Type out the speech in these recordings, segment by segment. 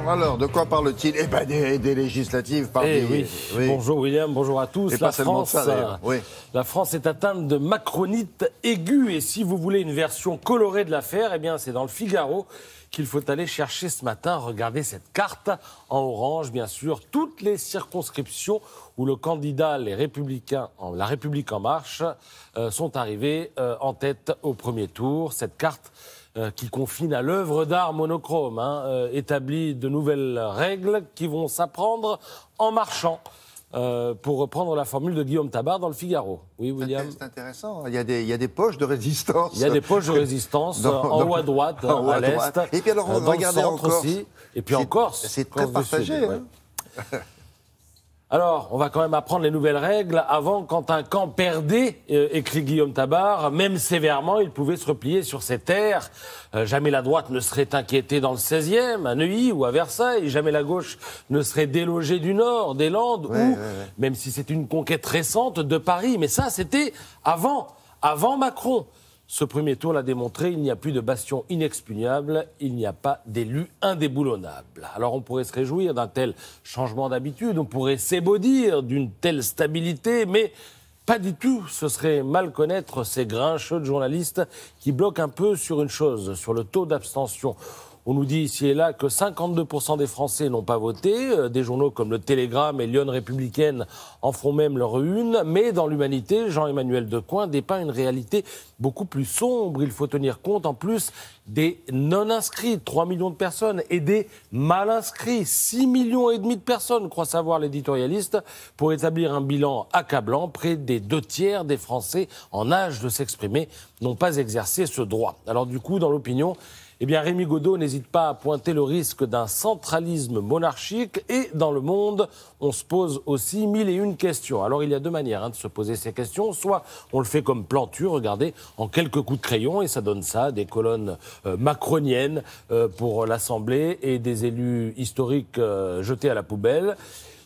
Alors, de quoi parle-t-il? Eh bien, des législatives. Oui. Bonjour William, bonjour à tous. Et pas seulement ça, d'ailleurs. Oui. La France est atteinte de macronite aiguë. Et si vous voulez une version colorée de l'affaire, eh bien, c'est dans le Figaro qu'il faut aller chercher ce matin. Regardez cette carte en orange, bien sûr. Toutes les circonscriptions où le candidat Les Républicains, La République En Marche, sont arrivés en tête au premier tour. Cette carte qui confine à l'œuvre d'art monochrome, établit de nouvelles règles qui vont s'apprendre en marchant, pour reprendre la formule de Guillaume Tabar dans le Figaro. Oui, William. C'est intéressant, il y a des poches de résistance. Il y a des poches de résistance en haut à droite, à l'est, et puis alors, dans regardez le centre en Corse aussi, et puis en Corse. C'est très partagé. Alors, on va quand même apprendre les nouvelles règles. Avant, quand un camp perdait, écrit Guillaume Tabar, même sévèrement, il pouvait se replier sur ses terres. Jamais la droite ne serait inquiétée dans le 16e, à Neuilly ou à Versailles. Jamais la gauche ne serait délogée du Nord, des Landes, même si c'est une conquête récente, de Paris. Mais ça, c'était avant Macron. Ce premier tour l'a démontré, il n'y a plus de bastion inexpugnable, il n'y a pas d'élu indéboulonnable. Alors on pourrait se réjouir d'un tel changement d'habitude, on pourrait s'ébaudir d'une telle stabilité, mais pas du tout. Ce serait mal connaître ces grincheux de journalistes qui bloquent un peu sur une chose, sur le taux d'abstention. On nous dit ici et là que 52% des Français n'ont pas voté. Des journaux comme le Télégramme et Lyon Républicaine en feront même leur une. Mais dans l'Humanité, Jean-Emmanuel Decoing dépeint une réalité beaucoup plus sombre. Il faut tenir compte en plus des non-inscrits, 3 millions de personnes, et des mal-inscrits, 6,5 millions de personnes, croit savoir l'éditorialiste, pour établir un bilan accablant. Près des 2/3 des Français en âge de s'exprimer n'ont pas exercé ce droit. Alors du coup, dans l'opinion, eh bien, Rémi Gaudot n'hésite pas à pointer le risque d'un centralisme monarchique. Et dans le monde, on se pose aussi 1001 questions. Alors, il y a deux manières de se poser ces questions. Soit on le fait comme Plantu, regardez, en quelques coups de crayon, et ça donne ça, des colonnes macroniennes pour l'Assemblée et des élus historiques jetés à la poubelle.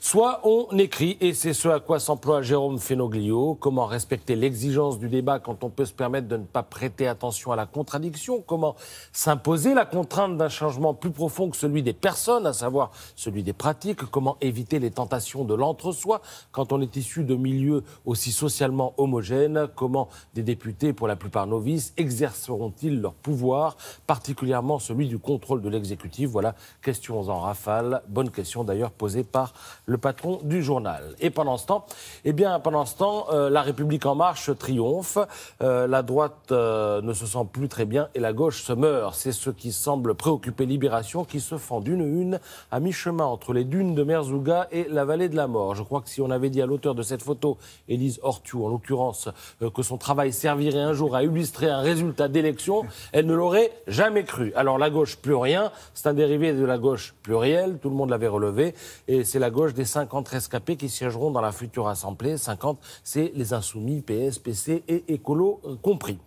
Soit on écrit, et c'est ce à quoi s'emploie Jérôme Fenoglio, comment respecter l'exigence du débat quand on peut se permettre de ne pas prêter attention à la contradiction, comment s'imposer la contrainte d'un changement plus profond que celui des personnes, à savoir celui des pratiques, comment éviter les tentations de l'entre-soi quand on est issu de milieux aussi socialement homogènes, comment des députés, pour la plupart novices, exerceront-ils leur pouvoir, particulièrement celui du contrôle de l'exécutif. Voilà, questions en rafale, bonne question d'ailleurs posée par le patron du journal. Et pendant ce temps, La République En Marche triomphe. La droite ne se sent plus très bien et la gauche se meurt. C'est ce qui semble préoccuper Libération, qui se fend d'une une à mi-chemin entre les dunes de Merzouga et la vallée de la mort. Je crois que si on avait dit à l'auteur de cette photo, Élise Hortioux en l'occurrence, que son travail servirait un jour à illustrer un résultat d'élection, elle ne l'aurait jamais cru. Alors la gauche, plus rien, c'est un dérivé de la gauche plurielle, tout le monde l'avait relevé, et c'est la gauche des 50 rescapés qui siégeront dans la future Assemblée. 50, c'est les Insoumis, PS, PC et Écolo compris.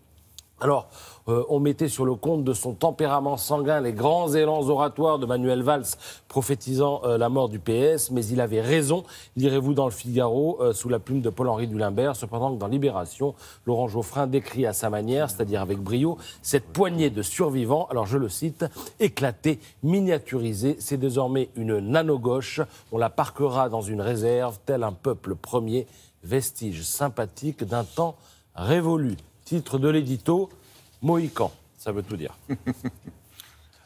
Alors, on mettait sur le compte de son tempérament sanguin les grands élans oratoires de Manuel Valls prophétisant la mort du PS, mais il avait raison, lirez-vous dans le Figaro, sous la plume de Paul-Henri Dulimbert, cependant que dans Libération, Laurent Geoffrin décrit à sa manière, c'est-à-dire avec brio, cette poignée de survivants, alors je le cite, éclatée, miniaturisée, c'est désormais une nano-gauche, on la parquera dans une réserve, tel un peuple premier, vestige sympathique d'un temps révolu. Titre de l'édito, Mohican, ça veut tout dire.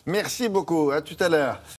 Merci beaucoup, à tout à l'heure.